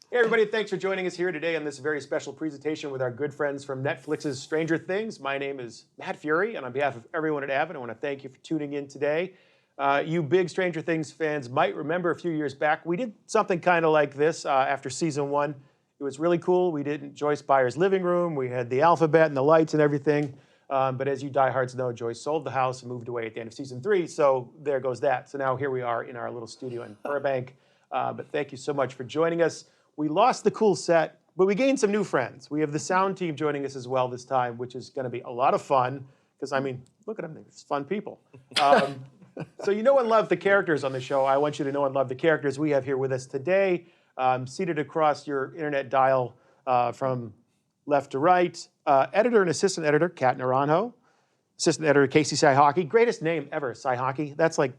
Hey everybody, thanks for joining us here today on this very special presentation with our good friends from Netflix's Stranger Things. My name is Matt Feury, and on behalf of everyone at Avid, I want to thank you for tuning in today. You big Stranger Things fans might remember a few years back, we did something kind of like this after season 1. It was really cool. We did it in Joyce Byers' living room. We had the alphabet and the lights and everything. But as you diehards know, Joyce sold the house and moved away at the end of season 3, so there goes that. So now here we are in our little studio in Burbank. But thank you so much for joining us. We lost the cool set, but we gained some new friends. We have the sound team joining us as well this time, which is going to be a lot of fun, because, I mean, look at them, they're just fun people. So you know and love the characters on the show. I want you to know and love the characters we have here with us today, seated across your internet dial from left to right. Editor and assistant editor, Kat Naranjo. Assistant editor, Casey Cyhockey. Greatest name ever, Cyhockey. That's like,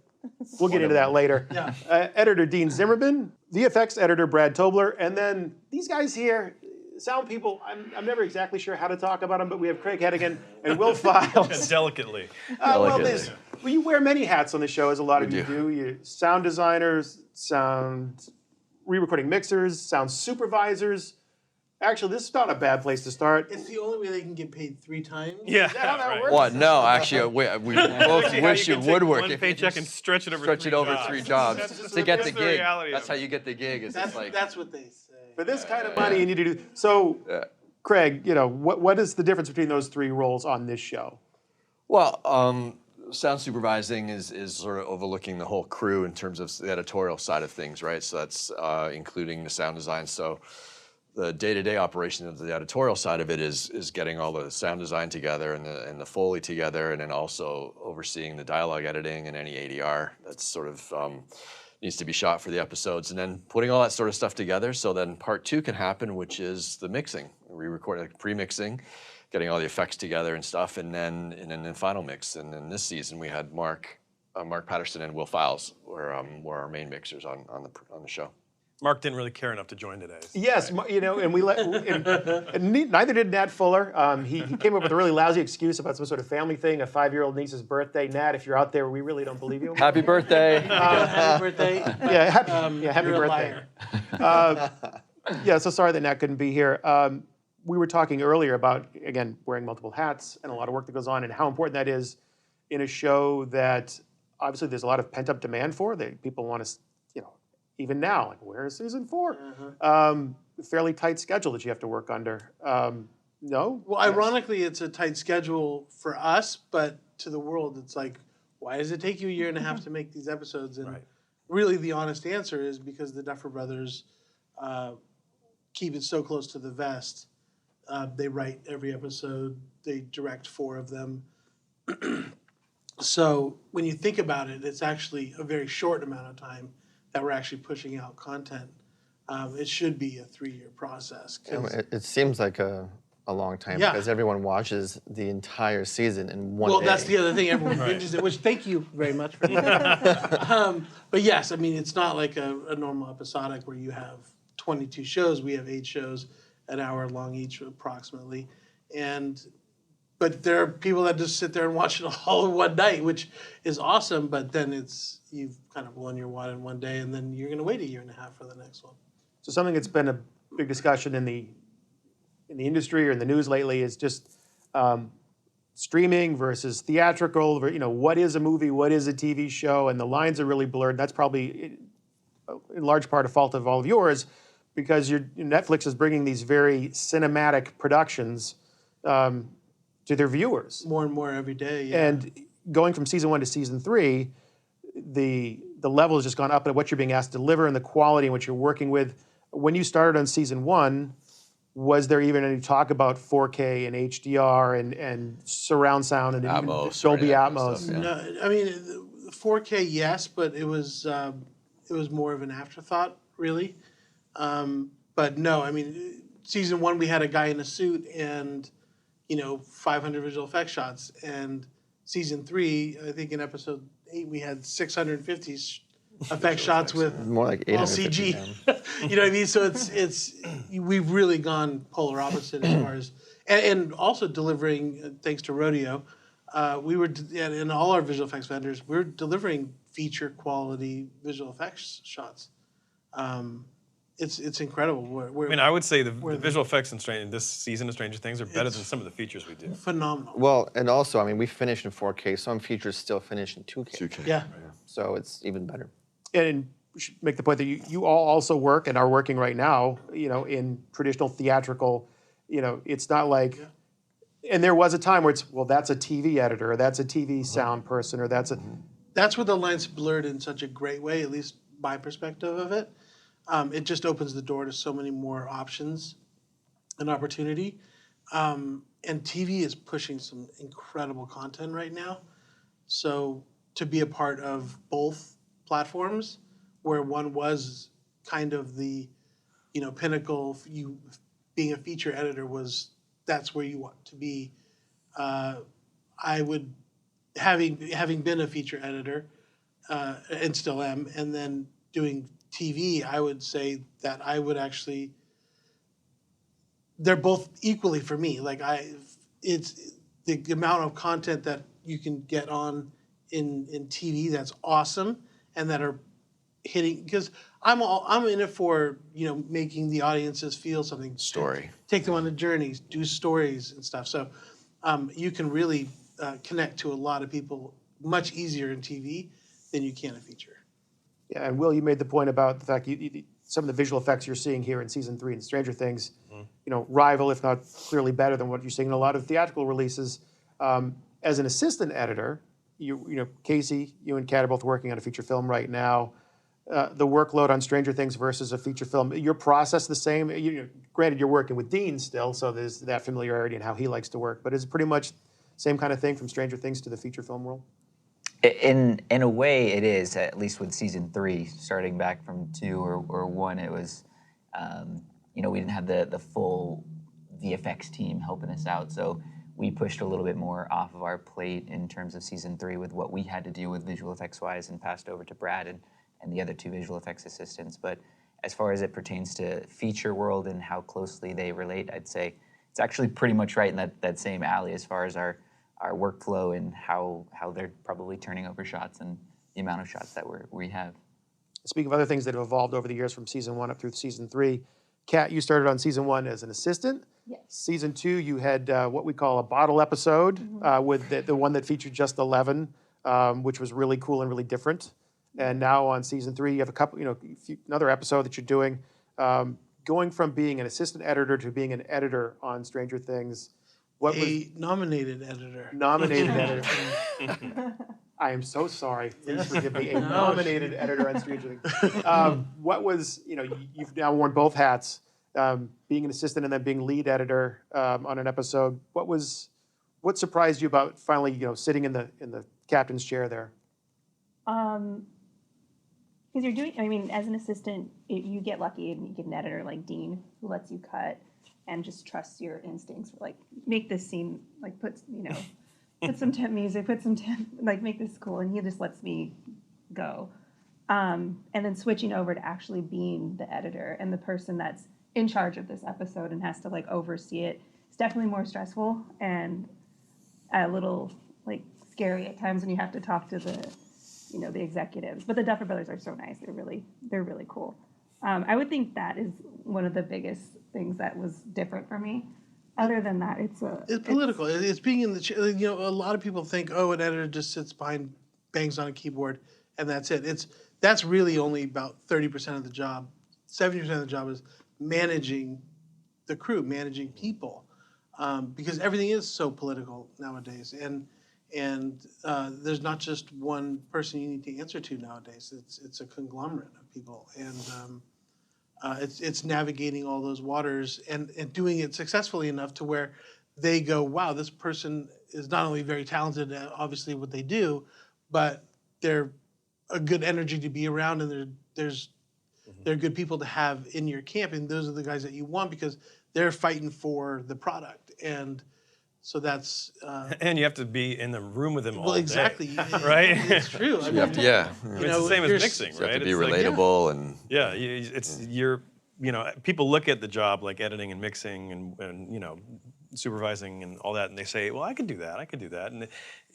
we'll get into that later. Yeah. Editor Dean Zimmerman, VFX editor Brad Tobler, and then these guys here, sound people, I'm never exactly sure how to talk about them, but we have Craig Hedigan and Will Files. Delicately. Well, you wear many hats on the show, as a lot of you do. You're sound designers, sound re-recording mixers, sound supervisors. Actually, this is not a bad place to start. It's the only way they can get paid 3 times. Yeah. Is that how that works? What? No, actually, we both wish it would work. One paycheck and stretch it over three jobs to get the the gig. reality That's of how it. you get the gig. Is That's, it's like that's what they say. For this kind of money, you need to do. So, Craig, you know, what is the difference between those 3 roles on this show? well, sound supervising is sort of overlooking the whole crew in terms of the editorial side of things, right? So that's including the sound design. So the day-to-day operation of the editorial side of it is getting all the sound design together and the Foley together, and then also overseeing the dialogue editing and any ADR that's sort of needs to be shot for the episodes, and then putting all that sort of stuff together so then part 2 can happen, which is the mixing, re-recording, pre-mixing, getting all the effects together and stuff, and then the final mix. And then this season we had Mark Patterson and Will Files were our main mixers on the show. Mark didn't really care enough to join today. Yes, you know, and we neither did Nat Fuller. He came up with a really lousy excuse about some sort of family thing, a 5-year-old niece's birthday. Nat, if you're out there, we really don't believe you. Happy birthday! Happy birthday. Yeah, happy You're birthday. a liar. Yeah, so sorry that Nat couldn't be here. We were talking earlier about, again, wearing multiple hats and a lot of work that goes on, and how important that is in a show that obviously there's a lot of pent-up demand for. People want to, you know, even now, like, where is season 4? Fairly tight schedule that you have to work under. No? Well, ironically, it's a tight schedule for us, but to the world, it's like, why does it take you a year and a half to make these episodes? And really, the honest answer is because the Duffer Brothers keep it so close to the vest. They write every episode. They direct 4 of them. So when you think about it, it's actually a very short amount of time that we're actually pushing out content. It should be a 3-year process. It seems like a long time because everyone watches the entire season in one day. Well, that's the other thing. Everyone binges it, which thank you very much for that. But yes, I mean, it's not like a normal episodic where you have 22 shows. We have 8 shows, an hour long each approximately. But there are people that just sit there and watch it all in one night, which is awesome, but then you've kind of blown your wad in one day, and then you're going to wait a year and a half for the next one. So something that's been a big discussion in the industry or in the news lately is just streaming versus theatrical. You know, what is a movie? What is a TV show? And the lines are really blurred. That's probably in large part a fault of all of yours, because Netflix is bringing these very cinematic productions to their viewers. More and more every day, yeah. And going from season 1 to season 3, the level has just gone up at what you're being asked to deliver and the quality in which you're working with. When you started on season 1, was there even any talk about 4K and HDR and surround sound and Atmos, Dolby right, Atmos? stuff, yeah. No, I mean, 4K, yes, but it was more of an afterthought, really. But no, I mean, season 1 we had a guy in a suit and 500 visual effects shots, and season 3, I think in episode 8 we had 650 effect shots with More like all 850 CG. now. You know what I mean? So it's we've really gone polar opposite as far as and also delivering, thanks to Rodeo, we were and all our visual effects vendors, we're delivering feature quality visual effects shots. it's incredible. I mean, I would say the visual effects in this season of Stranger Things are better than some of the features we do. Phenomenal. Well, and also, I mean, we finished in 4K. Some features still finish in 2K. 2K. Yeah. So it's even better. And we should make the point that you all also work and are working right now, in traditional theatrical, it's not like, and there was a time where it's, well, that's a TV editor, or that's a TV sound person, or that's a, That's where the lines blurred in such a great way, at least my perspective of it. It just opens the door to so many more options and opportunity. And TV is pushing some incredible content right now. So to be a part of both platforms, where one was kind of the, pinnacle, you being a feature editor that's where you want to be. I would, having been a feature editor, and still am, and then doing TV, I would say that I would actually, they're both equally for me. Like it's the amount of content that you can get on in TV that's awesome and that are hitting, because I'm in it for, making the audiences feel something. Story. Take them on the journeys, do stories and stuff. So you can really connect to a lot of people much easier in TV than you can a feature. yeah, and Will, you made the point about the fact some of the visual effects you're seeing here in season 3 in Stranger Things, rival, if not clearly better than what you're seeing in a lot of theatrical releases. As an assistant editor, Casey, you and Kat are both working on a feature film right now. The workload on Stranger Things versus a feature film, your process the same? Granted, you're working with Dean still, so there's that familiarity in how he likes to work, but is it pretty much same kind of thing from Stranger Things to the feature film world? In a way, it is, at least with season 3, starting back from 2 or 1. It was, we didn't have the full VFX team helping us out, so we pushed a little bit more off of our plate in terms of season 3 with what we had to do with visual effects wise, and passed over to Brad and the other 2 visual effects assistants. But as far as it pertains to feature world and how closely they relate, I'd say it's actually pretty much right in that same alley as far as our workflow and how they're probably turning over shots and the amount of shots that we have. Speaking of other things that have evolved over the years from season 1 up through season 3, Kat, you started on season 1 as an assistant. Yes. Season 2, you had what we call a bottle episode with the one that featured just 11, which was really cool and really different. And now on season 3, you have a couple, another episode that you're doing. Going from being an assistant editor to being an editor on Stranger Things, what was Nominated editor. nominated editor? I am so sorry. Please forgive me. A nominated editor on Stranger Things. What was, you've now worn both hats, being an assistant and then being lead editor on an episode. What surprised you about finally, sitting in the captain's chair there? Because you're doing, as an assistant, you get lucky and you get an editor like Dean who lets you cut and just trusts your instincts. Like, make this scene, like put some temp music, make this cool, and he just lets me go. And then switching over to actually being the editor and the person that's in charge of this episode and has to oversee it, it's definitely more stressful and a little scary at times when you have to talk to the executives. But the Duffer Brothers are so nice. They're really cool. I would think that is one of the biggest things that was different for me. Other than that, it's political. It's being in the a lot of people think, oh, an editor just sits behind, bangs on a keyboard, and that's it. That's really only about 30% of the job. 70% of the job is managing the crew, managing people, because everything is so political nowadays, and there's not just one person you need to answer to nowadays. It's a conglomerate of people, and it's navigating all those waters and doing it successfully enough to where they go, wow, this person is not only very talented at obviously what they do, but they're a good energy to be around, and they're good people to have in your camp, and those are the guys that you want because they're fighting for the product. And so that's and you have to be in the room with them all day. Exactly. Right? It's true. You have to, yeah. It's the same as mixing, You right? have to be It's relatable and yeah, people look at the job like editing and mixing and supervising and all that, and they say, well, I could do that. And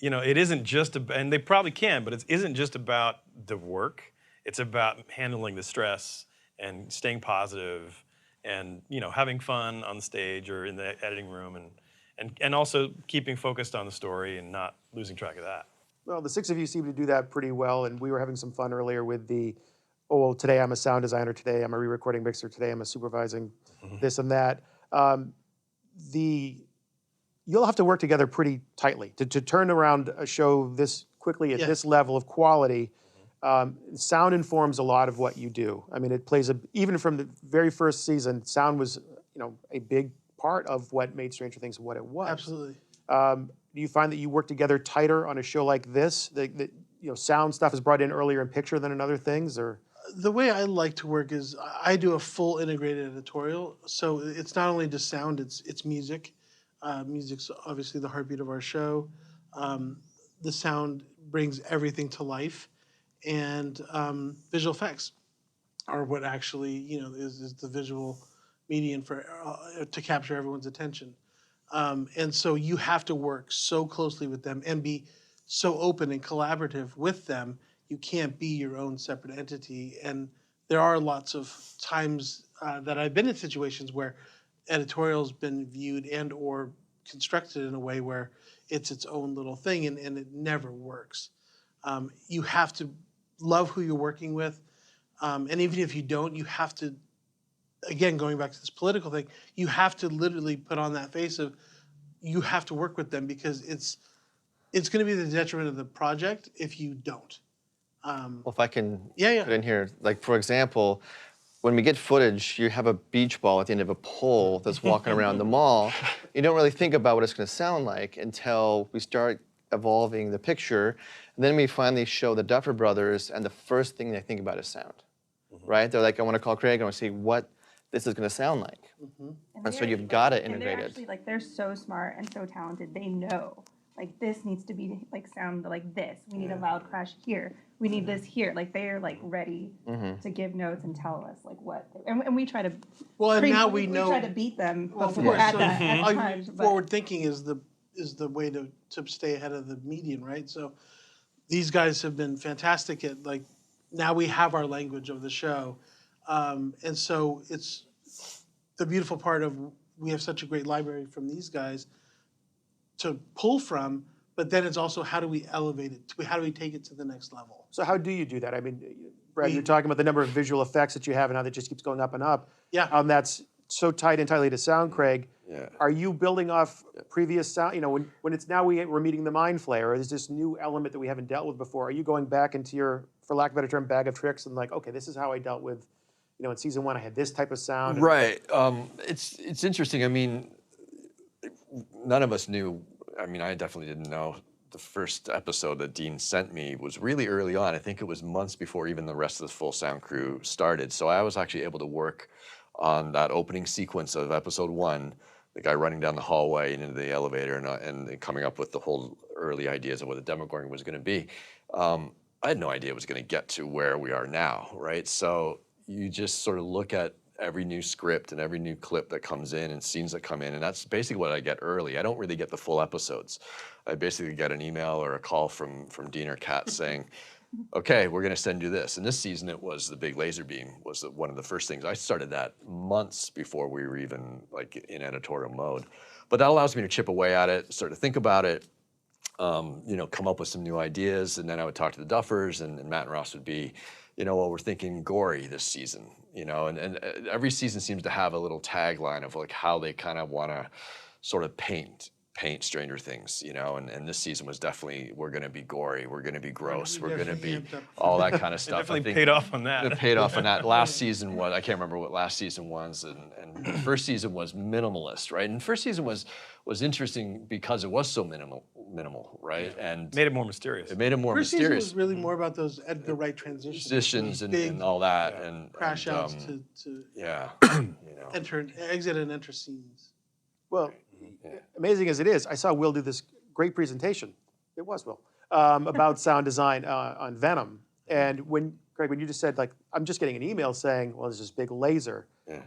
it isn't just and they probably can, but it isn't just about the work. It's about handling the stress and staying positive and having fun on the stage or in the editing room and also keeping focused on the story and not losing track of that. Well, the six of you seem to do that pretty well, and we were having some fun earlier with the, oh, well, today I'm a sound designer, today I'm a re-recording mixer, today I'm a supervising this and that. You'll have to work together pretty tightly to turn around a show this quickly at this level of quality. Sound informs a lot of what you do. I mean, it plays even from the very first season, sound was a big part of what made Stranger Things what it was. Absolutely. Do you find that you work together tighter on a show like this? That sound stuff is brought in earlier in picture than in other things, or? The way I like to work is I do a full integrated editorial. So it's not only just sound, it's music. Music's obviously the heartbeat of our show. The sound brings everything to life, and visual effects are what actually is the visual medium for to capture everyone's attention. And so you have to work so closely with them and be so open and collaborative with them. You can't be your own separate entity. And there are lots of times that I've been in situations where editorial's been viewed and or constructed in a way where it's its own little thing and it never works. You have to love who you're working with. And even if you don't, you have to, again, going back to this political thing, you have to literally put on that face of you have to work with them because it's going to be the detriment of the project if you don't. Well, if I can Yeah. put in here, like for example, when we get footage, you have a beach ball at the end of a pole that's walking around the mall. You don't really think about what it's going to sound like until we start evolving the picture. And then we finally show the Duffer Brothers, and the first thing they think about is sound, right? They're like, I want to call Craig, I want to see what this is going to sound like. And so you've got to integrate they're actually, they're so smart and so talented. They know, this needs to be, sound like this. We need a loud crash here. We need this here. They are, ready to give notes and tell us, what. And we try to. Well, and now we know. We try to beat them Of before course. at So that at times. But forward thinking is the way to stay ahead of the median, right? So these guys have been fantastic at now we have our language of the show, and so it's the beautiful part of we have such a great library from these guys to pull from, but then it's also how do we elevate it? How do we take it to the next level? So how do you do that? I mean, Brad, you're talking about the number of visual effects that you have and how that just keeps going up and up. Yeah. That's so tied entirely to sound, Craig. Yeah. Are you building off previous sound? When it's now we're meeting the mind flayer, there's this new element that we haven't dealt with before. Are you going back into your, for lack of a better term, bag of tricks and okay, this is how I dealt with, in season 1 I had this type of sound. Right. It's interesting. I mean, none of us knew. I mean, I definitely didn't know. The first episode that Dean sent me was really early on. I think it was months before even the rest of the full sound crew started. So I was actually able to work on that opening sequence of episode 1, the guy running down the hallway and into the elevator and coming up with the whole early ideas of what the Demogorgon was going to be. I had no idea it was going to get to where we are now, right? So you just sort of look at every new script and every new clip that comes in and scenes that come in, and that's basically what I get early. I don't really get the full episodes. I basically get an email or a call from Dean or Kat saying, okay, we're going to send you this. And this season it was the big laser beam was one of the first things. I started that months before we were even in editorial mode. But that allows me to chip away at it, start to think about it, come up with some new ideas, and then I would talk to the Duffers, and Matt and Ross would be, well, we're thinking gory this season, and every season seems to have a little tagline of how they kind of want to sort of paint Stranger Things, and this season was definitely, we're going to be gory, we're going to be gross, we're going to be all that kind of stuff. Definitely paid off on that. It paid off on that. Last season was, I can't remember what last season was, and the first season was minimalist, right? And first season was interesting because it was so minimal, right? And made it more mysterious. It made it more First mysterious. season was really more about those Edgar Wright transitions. Positions and all that, and crash and, outs to yeah, exit and enter scenes. Well, amazing as it is, I saw Will do this great presentation. It was Will about sound design on Venom. And Craig, when you just said I'm just getting an email saying, well, there's this big laser. Yeah.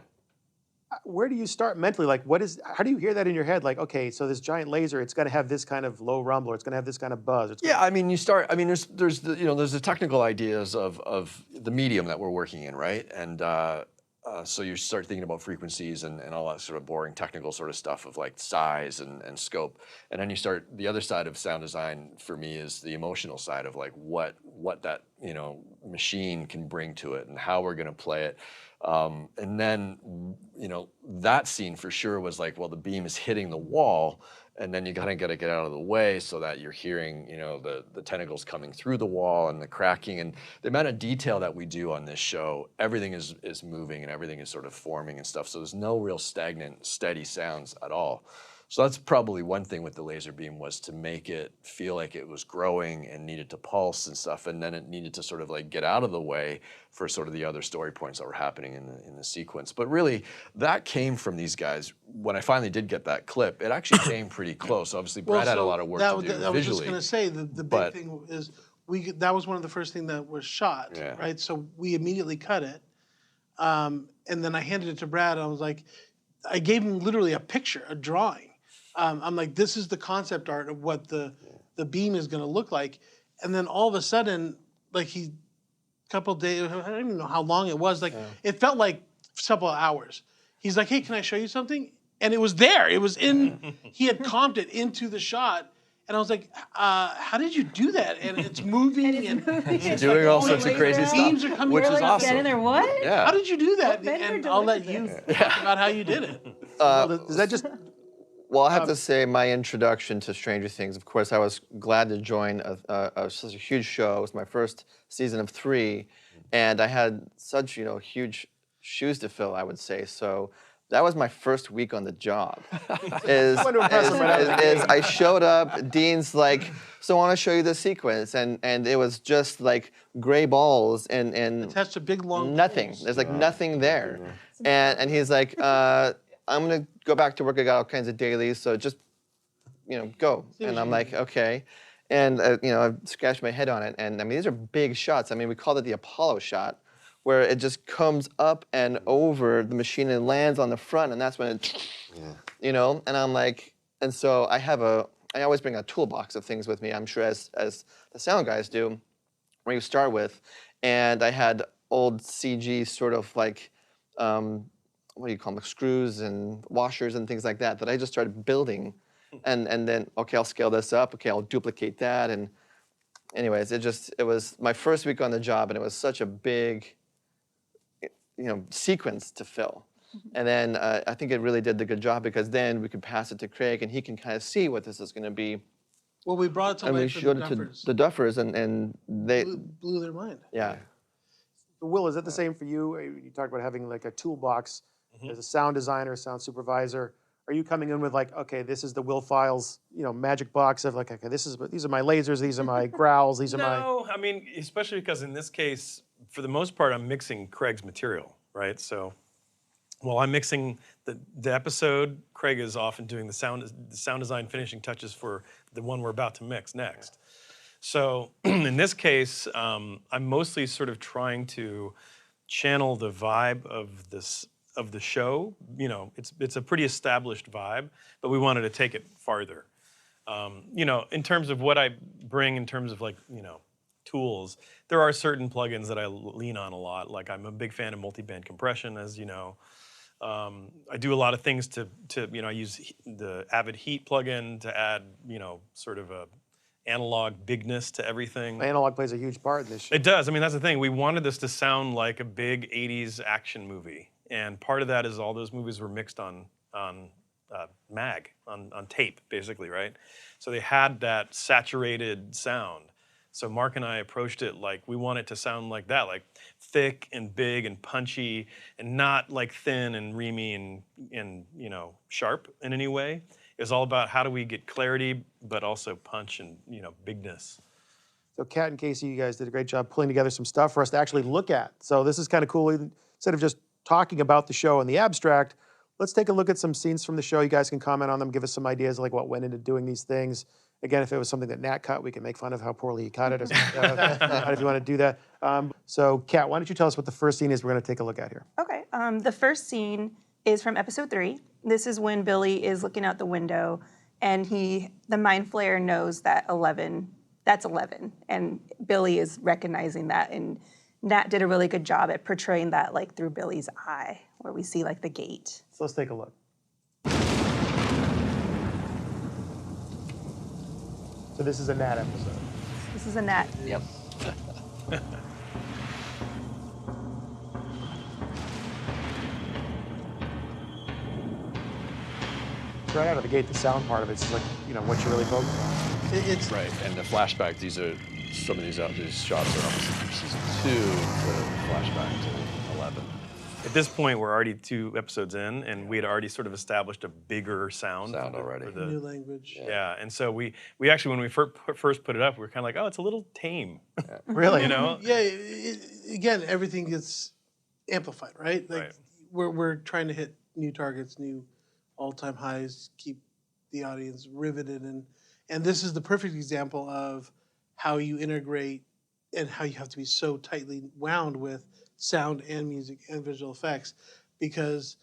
where do you start mentally? Like, how do you hear that in your head? Like, okay, so this giant laser, it's going to have this kind of low rumble, or it's going to have this kind of buzz. Yeah, I mean, there's the technical ideas of the medium that we're working in, right? And so you start thinking about frequencies and all that sort of boring technical sort of stuff of like size and scope. And then you start, the other side of sound design for me is the emotional side of like what that, machine can bring to it and how we're gonna play it. And then, that scene for sure was like, well, the beam is hitting the wall, and then you gotta get out of the way so that you're hearing, the tentacles coming through the wall and the cracking, and the amount of detail that we do on this show. Everything is moving and everything is sort of forming and stuff. So there's no real stagnant, steady sounds at all. So that's probably one thing with the laser beam, was to make it feel like it was growing and needed to pulse and stuff, and then it needed to sort of like get out of the way for sort of the other story points that were happening in the sequence. But really, that came from these guys. When I finally did get that clip, it actually came pretty close. Obviously, Brad had a lot of work to do I was just visually. gonna say, the big thing is, that was one of the first things that was shot, Yeah. right? So we immediately cut it. And then I handed it to Brad, and I was like, I gave him literally a picture, a drawing. I'm like, this is the concept art of what the beam is going to look like. And then all of a sudden, like couple days, I don't even know how long it was. Like it felt like a couple of hours. He's like, hey, can I show you something? And it was there. It was in. He had comped it into the shot. And I was like, how did you do that? And it's moving and It's doing all like, sorts of crazy like, stuff, beams are coming which through. is Like, awesome. get in there, what? Yeah. How did you do that? What vendor And I'll let delivered you talk about how you did it. Does that just Well, I have to say, my introduction to Stranger Things, of course, I was glad to join such a huge show. It was my first season of 3, and I had such, huge shoes to fill, I would say. So that was my first week on the job. I showed up, Dean's like, so I want to show you the sequence, and it was just like gray balls and Attached to big long nothing. poles. There's like nothing there. And he's like, I'm gonna go back to work. I got all kinds of dailies, so just, go. And I'm like, okay. And I've scratched my head on it. And I mean, these are big shots. I mean, we called it the Apollo shot, where it just comes up and over the machine and lands on the front, and that's when it, And I'm like, and so I always bring a toolbox of things with me. I'm sure as the sound guys do, where you start with, and I had old CG sort of like. What do you call them, screws and washers and things like that I just started building. And then, okay, I'll scale this up. Okay, I'll duplicate that. And anyways, it was my first week on the job, and it was such a big, sequence to fill. And then I think it really did the good job, because then we could pass it to Craig, and he can kind of see what this is going to be. Well, we brought it to And we life for showed the it to Duffers. the Duffers, and they, Blew their mind. yeah. Will, is that the same for you? You talked about having like a toolbox as a sound designer, sound supervisor. Are you coming in with like, okay, this is the Will Files, magic box of like, okay, these are my lasers, these are my growls, these are my. No, I mean, especially because in this case, for the most part, I'm mixing Craig's material, right? So while I'm mixing the episode, Craig is often doing the sound design finishing touches for the one we're about to mix next. So in this case, I'm mostly sort of trying to channel the vibe of the show. It's a pretty established vibe, but we wanted to take it farther. In terms of what I bring in terms of like, tools, there are certain plugins that I lean on a lot. Like I'm a big fan of multi-band compression, as you know. I do a lot of things to I use the Avid Heat plugin to add, sort of a analog bigness to everything. Analog plays a huge part in this show. It does. I mean, that's the thing. We wanted this to sound like a big 80s action movie. And part of that is all those movies were mixed on mag, on tape, basically, right? So they had that saturated sound. So Mark and I approached it like we want it to sound like that, like thick and big and punchy, and not like thin and reamy and sharp in any way. It was all about how do we get clarity, but also punch and bigness. So Kat and Casey, you guys did a great job pulling together some stuff for us to actually look at. So this is kind of cool. Instead of just talking about the show in the abstract, let's take a look at some scenes from the show. You guys can comment on them, give us some ideas of like what went into doing these things. Again, if it was something that Nat cut, we can make fun of how poorly he cut it, or something like that, if you want to do that. So Kat, why don't you tell us what the first scene is we're going to take a look at here? Okay. The first scene is from episode 3. This is when Billy is looking out the window, and the mind flayer knows that 11, that's 11, and Billy is recognizing that, and Nat did a really good job at portraying that like through Billy's eye, where we see like the gate. So let's take a look. So this is a Nat episode. This is a Nat. Yep. Right out of the gate, the sound part of it's like, what you're really focused on. It's Right, and the flashback, some of these shots are almost from season 2 to flashback to 11. At this point, we're already 2 episodes in, and we had already sort of established a bigger sound. Sound already. For the, new language. yeah, and so we actually, when we first put it up, we were kind of like, oh, it's a little tame. Really? You know? Yeah, again, everything gets amplified, right? Like Right. we're trying to hit new targets, new all-time highs, keep the audience riveted, and this is the perfect example of how you integrate and how you have to be so tightly wound with sound and music and visual effects, because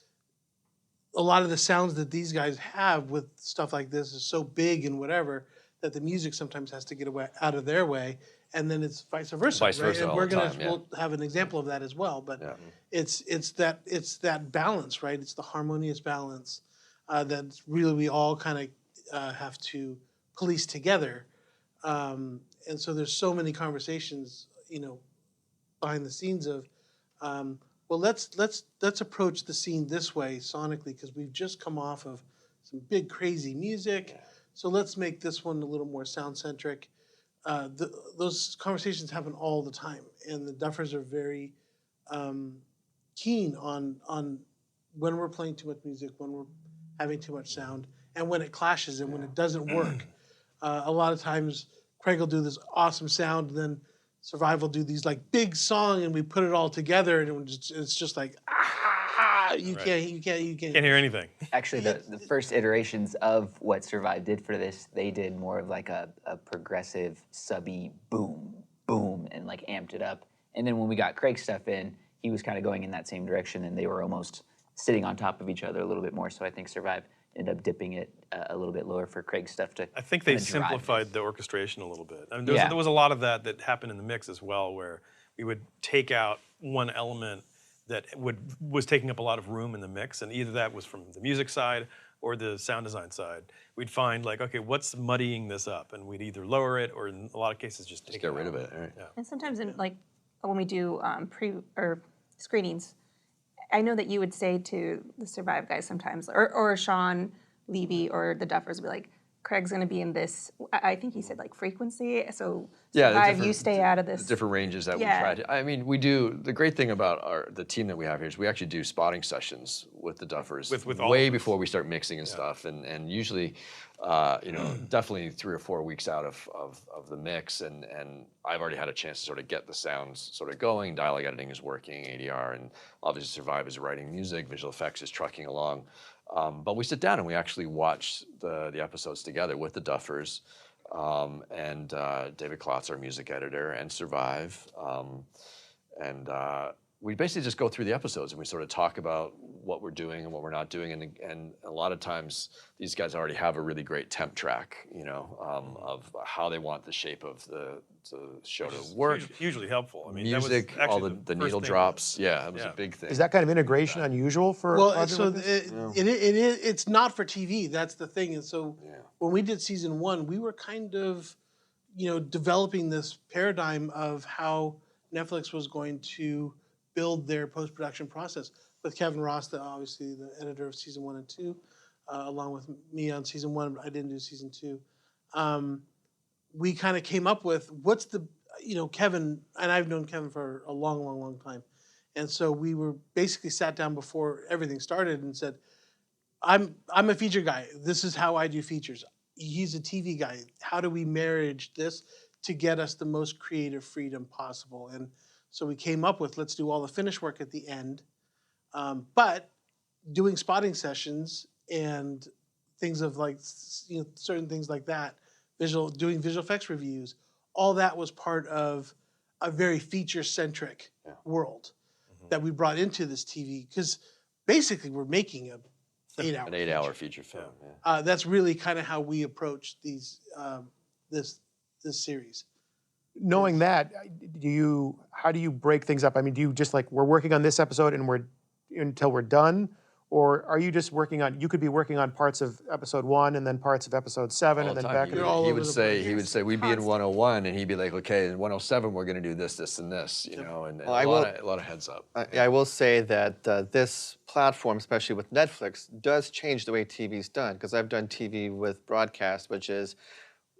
a lot of the sounds that these guys have with stuff like this is so big and whatever that the music sometimes has to get away out of their way, and then it's vice versa. Vice right? versa And all we're the gonna time, yeah. we'll have an example of that as well. But Yeah. it's that balance, right? It's the harmonious balance that really we all kind of have to police together. And so there's so many conversations, behind the scenes of, well, let's approach the scene this way sonically, because we've just come off of some big crazy music. So let's make this one a little more sound centric. Those conversations happen all the time, and the Duffers are very keen on when we're playing too much music, when we're having too much sound, and when it clashes and when it doesn't work. A lot of times, Craig will do this awesome sound, and then Survive will do these like big song, and we put it all together, and it's just like you Right. can't. Can't hear anything. Actually, the first iterations of what Survive did for this, they did more of like a progressive subby boom, boom, and like amped it up. And then when we got Craig's stuff in, he was kind of going in that same direction, and they were almost sitting on top of each other a little bit more. So I think Survive ended up dipping it a little bit lower for Craig's stuff to. I think they kinda drive simplified this. the orchestration a little bit. I mean, Yeah. there was a lot of that happened in the mix as well, where we would take out one element that was taking up a lot of room in the mix, and either that was from the music side or the sound design side. We'd find like, okay, what's muddying this up, and we'd either lower it or in a lot of cases just take Get it rid of out. it, all right? Yeah. And sometimes in like when we do or screenings, I know that you would say to the Survive guys sometimes, or Sean Levy or the Duffers would be like, Craig's going to be in this. I think he said like frequency. So Yeah, the Survive, you different- stay out of this. The different ranges that Yeah. we try to. I mean, we do. The great thing about the team that we have here is we actually do spotting sessions with the Duffers With all way of us. before we start mixing and stuff, and usually, definitely 3 or 4 weeks out of the mix, and I've already had a chance to sort of get the sounds sort of going. Dialogue editing is working, ADR, and obviously Survive is writing music, visual effects is trucking along. But we sit down and we actually watch the episodes together with the Duffers, and David Klotz, our music editor, and Survive. We basically just go through the episodes and we sort of talk about what we're doing and what we're not doing. And a lot of times these guys already have a really great temp track, of how they want the shape of the show to work. Hugely helpful. I mean, Music, that was all actually the first needle thing. drops. Yeah, that was Yeah. a big thing. Is that kind of integration unusual for a Well, project so like this? it's not for TV. That's the thing. And so when we did season 1, we were kind of, developing this paradigm of how Netflix was going to build their post-production process with Kevin Ross, obviously the editor of season 1 and 2, along with me on season 1. But I didn't do season 2. We kind of came up with what's the, Kevin, and I've known Kevin for a long, long, long time. And so we were basically sat down before everything started and said, I'm a feature guy. This is how I do features. He's a TV guy. How do we marriage this to get us the most creative freedom possible? And so we came up with, let's do all the finish work at the end, but doing spotting sessions and things of like, certain things like that, doing visual effects reviews, all that was part of a very feature-centric world that we brought into this TV. Because basically we're making a 8-hour. An 8-hour feature film. Yeah. That's really kind of how we approach these this series. Knowing that, how do you break things up? I mean, do you just like, we're working on this episode and until we're done? Or are you just you could be working on parts of episode 1 and then parts of episode 7 All and the then time. back. You're all He over would the say place. we'd be in 101 and he'd be like, okay, in 107 we're going to do this, this, and this, you know, and Well, a lot of heads up. I will say that this platform, especially with Netflix, does change the way TV's done. Because I've done TV with broadcast, which is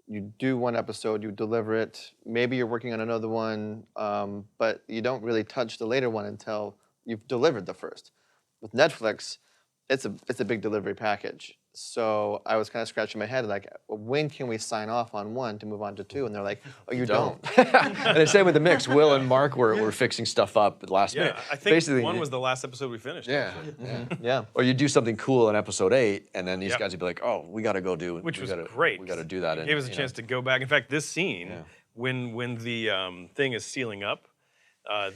you do one episode, you deliver it. Maybe you're working on another one, but you don't really touch the later one until you've delivered the first. With Netflix, it's a big delivery package. So I was kind of scratching my head, like, when can we sign off on 1 to move on to 2? And they're like, oh, you don't. And the same with the mix. Will and Mark were fixing stuff up at the last minute. I think Basically, 1 was the last episode we finished. Yeah, actually. yeah. Yeah. Or you do something cool in episode 8, and then these Yep. guys would be like, "Oh, we got to go do it." Which was great. We got to do that. It gave us a chance to go back. In fact, this scene, Yeah. when the thing is sealing up,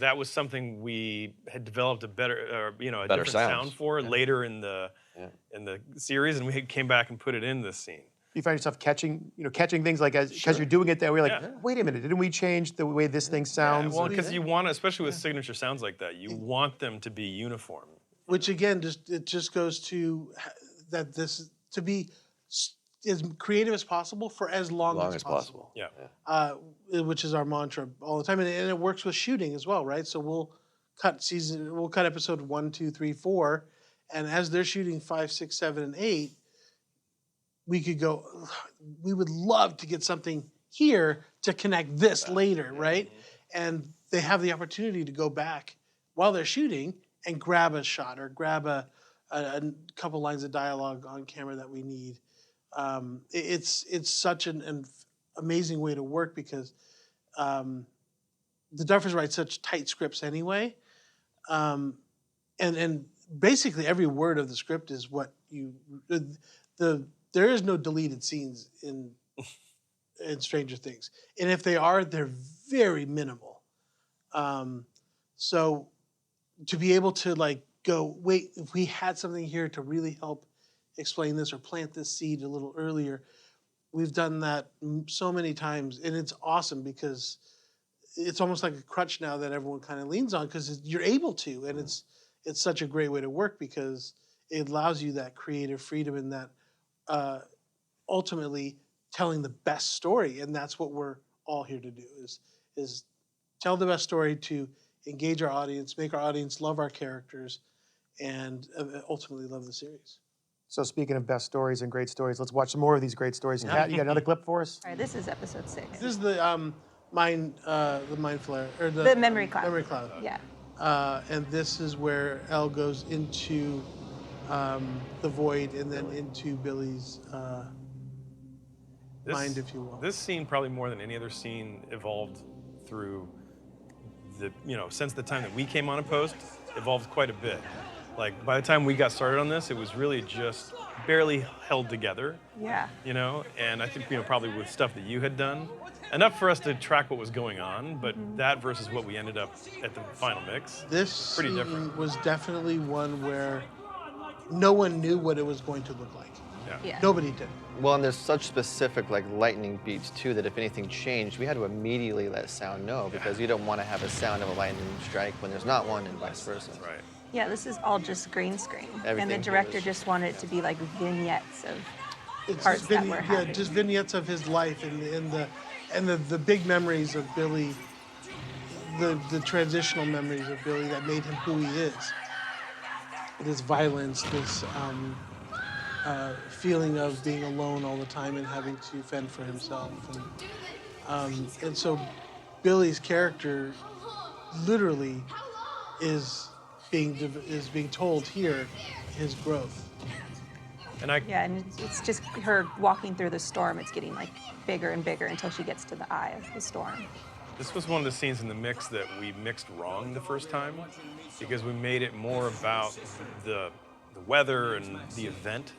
that was something we had developed a better different sounds. sound for later in the series, and we came back and put it in this scene. You find yourself catching things like because you're doing it that way. Like, Yeah. wait a minute, didn't we change the way this thing sounds? Well, because you want, especially with signature sounds like that, you want them to be uniform. Which again, it just goes to that this to be as creative as possible for as long as possible. Yeah. Which is our mantra all the time, and it works with shooting as well, right? So we'll cut episode 1, 2, 3, 4, and as they're shooting 5, 6, 7, and 8, we could go. We would love to get something here to connect this later, right? And they have the opportunity to go back while they're shooting and grab a shot or grab a couple lines of dialogue on camera that we need. It's such an amazing way to work because the Duffers write such tight scripts anyway, and basically every word of the script is what there is no deleted scenes in Stranger Things, and if they are, they're very minimal. So to be able to like go, wait, if we had something here to really help explain this or plant this seed a little earlier, we've done that so many times, and it's awesome because it's almost like a crutch now that everyone kind of leans on because you're able to, and it's such a great way to work because it allows you that creative freedom and that ultimately telling the best story, and that's what we're all here to do is tell the best story to engage our audience, make our audience love our characters, and ultimately love the series. So speaking of best stories and great stories, let's watch some more of these great stories. Kat, you got another clip for us? All right, this is episode 6. This is the mind flare or The memory cloud. Memory cloud. Yeah. And this is where Elle goes into the void and then into Billy's mind, if you will. This scene, probably more than any other scene, evolved through since the time that we came on a post, evolved quite a bit. Like by the time we got started on this, it was really just barely held together. Yeah. And I think probably with stuff that you had done, enough for us to track what was going on, but that versus what we ended up at the final mix. This pretty scene different. was definitely one where no one knew what it was going to look like. Yeah. Nobody did. Well, and there's such specific like lightning beats too that if anything changed, we had to immediately let sound know because you don't want to have a sound of a lightning strike when there's not one, and vice versa. Right. Yeah, this is all just green screen. And the Everything director was- just wanted it to be like vignettes of It's parts just that were happening. just vignettes of his life and the big memories of Billy, the transitional memories of Billy that made him who he is. This violence, this feeling of being alone all the time and having to fend for himself, and so Billy's character literally is being told here his growth. And I Yeah, and it's just her walking through the storm. It's getting like bigger and bigger until she gets to the eye of the storm. This was one of the scenes in the mix that we mixed wrong the first time because we made it more about the weather and the event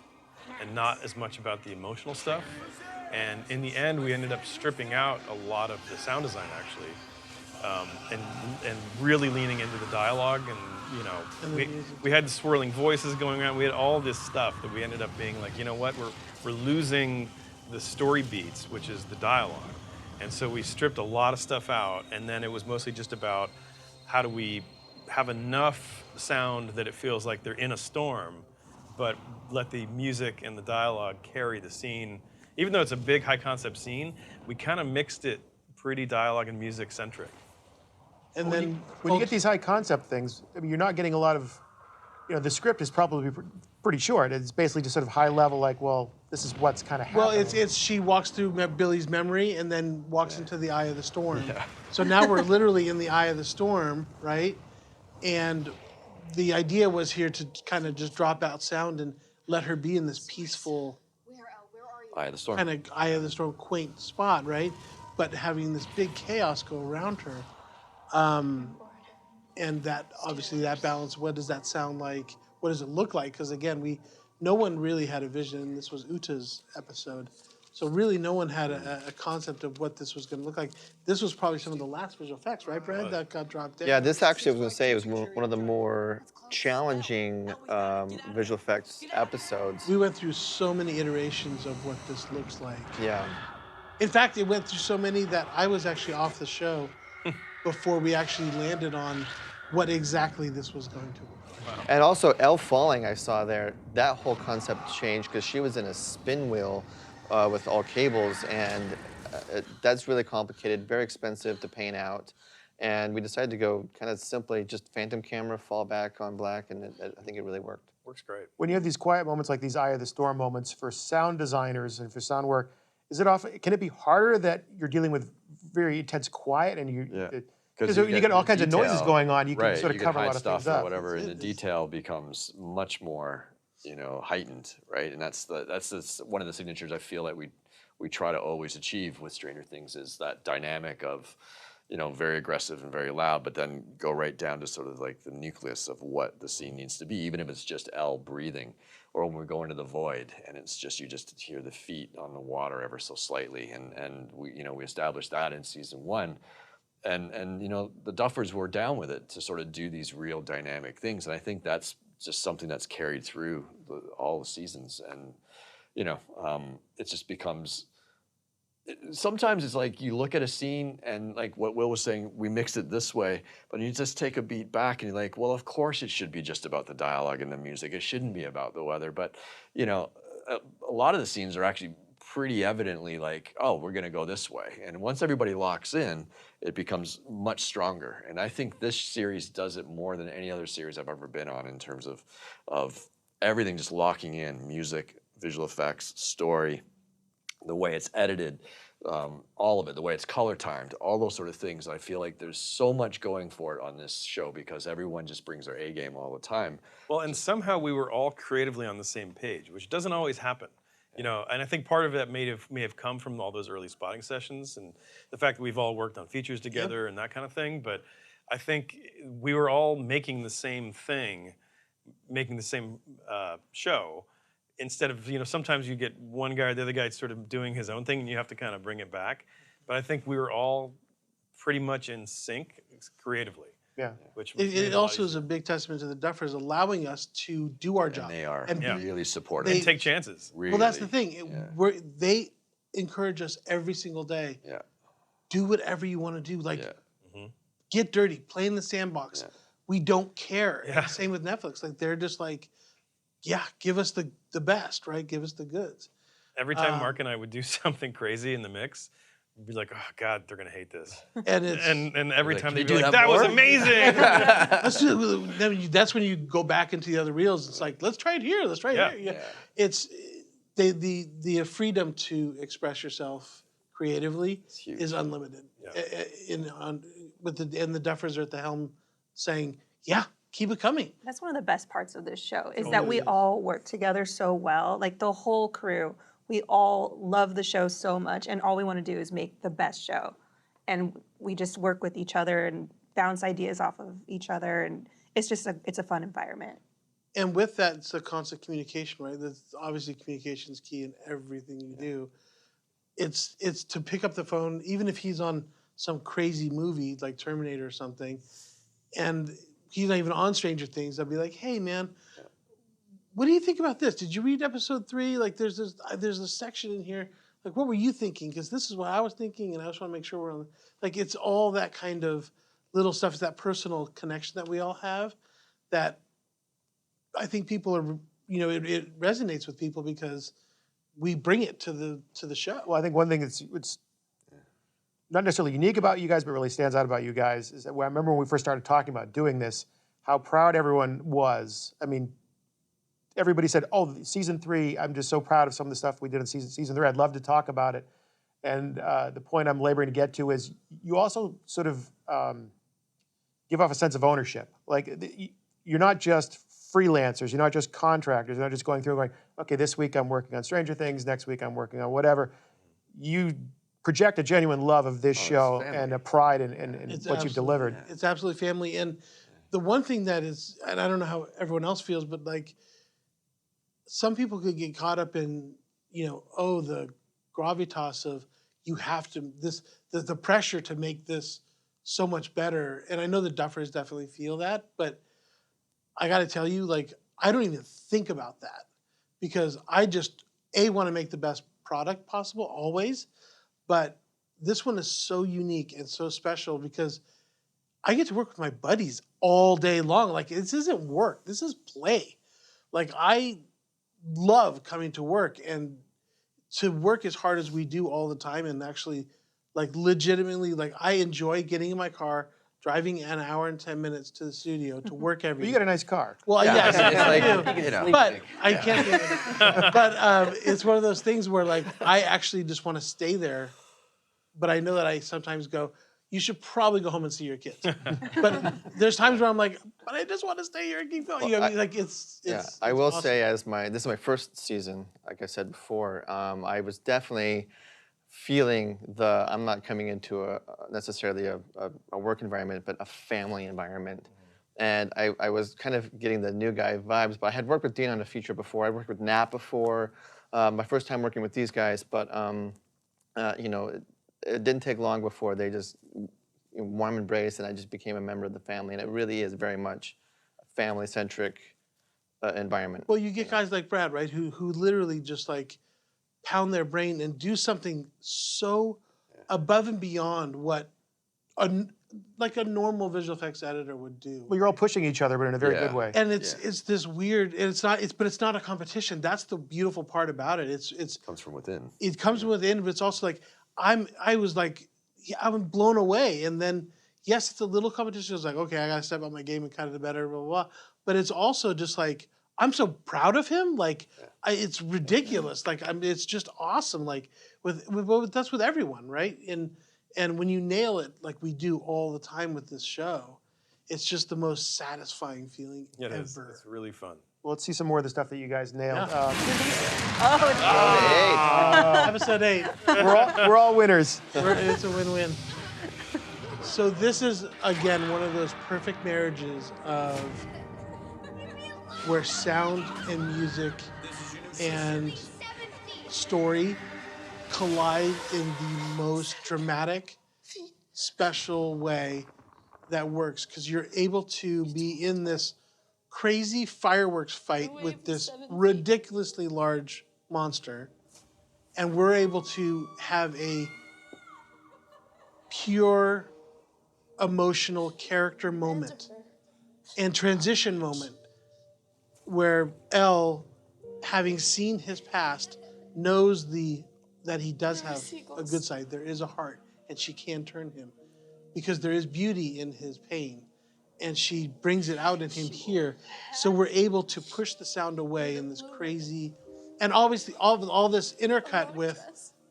and not as much about the emotional stuff. And in the end, we ended up stripping out a lot of the sound design actually and really leaning into the dialogue. And you know, we had the swirling voices going around. We had all this stuff that we ended up being like, you know what, we're losing the story beats, which is the dialogue. And so we stripped a lot of stuff out, and then it was mostly just about how do we have enough sound that it feels like they're in a storm, but let the music and the dialogue carry the scene. Even though it's a big high concept scene, we kind of mixed it pretty dialogue and music centric. And then When you get these high concept things, I mean, you're not getting a lot of, you know, the script is probably pretty short. It's basically just sort of high level, like, well, this is what's kind of happening. Well, it's she walks through Billy's memory and then walks into the eye of the storm. So now we're literally in the eye of the storm, right? And the idea was here to kind of just drop out sound and let her be in this peaceful Eye of the storm. kind of eye of the storm, quaint spot, right? But having this big chaos go around her. And that, obviously, that balance, what does that sound like? What does it look like? Because again, no one really had a vision. This was Uta's episode. So really no one had a concept of what this was going to look like. This was probably some of the last visual effects, right, Brad, that got dropped in? Yeah, this actually, I was going to say, it was one of the more challenging visual effects episodes. We went through so many iterations of what this looks like. Yeah. In fact, it went through so many that I was actually off the show before we actually landed on what exactly this was going to look like. And also, Elle falling, I saw there, that whole concept changed because she was in a spin wheel with all cables, and that's really complicated, very expensive to paint out. And we decided to go kind of simply just phantom camera, fall back on black, and I think it really worked. Works great. When you have these quiet moments like these eye of the storm moments for sound designers and for sound work, can it be harder that you're dealing with very intense quiet and because you get all kinds of noises going on, you can sort of cover a lot of things up. Or whatever, and the detail becomes much more, heightened, right? And that's one of the signatures I feel like we try to always achieve with Stranger Things is that dynamic of, very aggressive and very loud, but then go right down to sort of like the nucleus of what the scene needs to be, even if it's just Elle breathing, or when we go into the void and it's just you just hear the feet on the water ever so slightly, and we established that in season 1. And the Duffers were down with it to sort of do these real dynamic things, and I think that's just something that's carried through all the seasons. And it just becomes. Sometimes it's like you look at a scene and like what Will was saying, we mixed it this way, but you just take a beat back and you're like, well, of course it should be just about the dialogue and the music. It shouldn't be about the weather. But a lot of the scenes are actually pretty evidently like, oh, we're going to go this way. And once everybody locks in, it becomes much stronger. And I think this series does it more than any other series I've ever been on in terms of everything just locking in, music, visual effects, story, the way it's edited, all of it, the way it's color timed, all those sort of things. I feel like there's so much going for it on this show because everyone just brings their A game all the time. Well, and somehow we were all creatively on the same page, which doesn't always happen. And I think part of that may have come from all those early spotting sessions and the fact that we've all worked on features together and that kind of thing. But I think we were all making the same thing, making the same show. Instead of, sometimes you get one guy or the other guy sort of doing his own thing and you have to kind of bring it back. But I think we were all pretty much in sync creatively. Yeah. Which It also is a big testament to the Duffers allowing us to do our job. And they are And really supportive. and take chances. Really, Well, that's the thing. They encourage us every single day. Yeah. Do whatever you want to do. Like, Yeah. get dirty, play in the sandbox. Yeah. We don't care. Yeah. Same with Netflix. Like, they're just like, yeah, give us the best, right? Give us the goods. Every time Mark and I would do something crazy in the mix, we'd be like, oh God, they're gonna hate this. And it's And every Like, time "Can they'd you be do like, that that was more?" amazing. let's do it. That's when you go back into the other reels. It's like, let's try it here. Let's try it Yeah. here. Yeah. It's the freedom to express yourself creatively huge. is unlimited. Yeah. And the Duffers are at the helm saying, yeah, keep it coming. That's one of the best parts of this show is It that really we is. all work together so well. Like the whole crew, we all love the show so much, and all we want to do is make the best show. And we just work with each other and bounce ideas off of each other, and it's a fun environment. And with that, it's a constant communication, right? That's obviously communication is key in everything you do. It's to pick up the phone, even if he's on some crazy movie like Terminator or something, and he's not even on Stranger Things, I'll be like, hey man, what do you think about this? Did you read episode 3? Like there's a section in here. Like what were you thinking? Because this is what I was thinking, and I just want to make sure we're on. Like it's all that kind of little stuff. It's that personal connection that we all have that I think people are, it resonates with people because we bring it to the show. Well, I think one thing that's it's not necessarily unique about you guys, but really stands out about you guys is that I remember when we first started talking about doing this, how proud everyone was. I mean, everybody said, "Oh, season 3, I'm just so proud of some of the stuff we did in season 3. I'd love to talk about it." And the point I'm laboring to get to is you also sort of give off a sense of ownership. Like you're not just freelancers, you're not just contractors, you're not just going through and going, okay, this week I'm working on Stranger Things, next week I'm working on whatever. You project a genuine love of this show and a pride in what you've delivered. It's absolutely family. And the one thing that is, and I don't know how everyone else feels, but like some people could get caught up in, the gravitas of you have to, the pressure to make this so much better. And I know the Duffers definitely feel that, but I got to tell you, like, I don't even think about that because I just, want to make the best product possible always. But this one is so unique and so special because I get to work with my buddies all day long. Like, this isn't work. This is play. Like, I love coming to work and to work as hard as we do all the time and actually, like, legitimately, like, I enjoy getting in my car, driving an hour and 10 minutes to the studio to work every But you got a nice car. Well, yes, It's like, I do. But I can't do it. But it's one of those things where, like, I actually just want to stay there. But I know that I sometimes go, you should probably go home and see your kids. But there's times where I'm like, but I just want to stay here and keep going. What I mean? Like, it's I will awesome. say, this is my first season, like I said before, I was definitely feeling I'm not coming into necessarily a work environment, but a family environment. And I was kind of getting the new guy vibes, but I had worked with Dean on a feature before. I worked with Nat before. My first time working with these guys, but it didn't take long before they just warm embrace, and I just became a member of the family. And it really is very much a family-centric environment. Well, you get guys like Brad, right, who literally just like pound their brain and do something so above and beyond what a normal visual effects editor would do. Well, you're all pushing each other, but in a very good way. And it's this weird, and it's not a competition. That's the beautiful part about it. It comes from within. It comes from within, but it's also like I'm blown away. And then yes, it's a little competition. It's like, okay, I gotta step up my game and kind of the better, blah, blah, blah. But it's also just like I'm so proud of him. Like it's ridiculous. Like it's just awesome. Like that's with everyone, right? And when you nail it, like we do all the time with this show, it's just the most satisfying feeling ever. It's really fun. Well, let's see some more of the stuff that you guys nailed. Yeah. Episode 8. We're all winners. It's a win-win. So this is, again, one of those perfect marriages of where sound and music and story collide in the most dramatic, special way that works, because you're able to be in this crazy fireworks fight with this ridiculously large monster, and we're able to have a pure emotional character moment and transition moment where Elle, having seen his past, knows that he does have a good side. There is a heart, and she can turn him because there is beauty in his pain, and she brings it out in him here. So we're able to push the sound away in this crazy, and obviously all this intercut with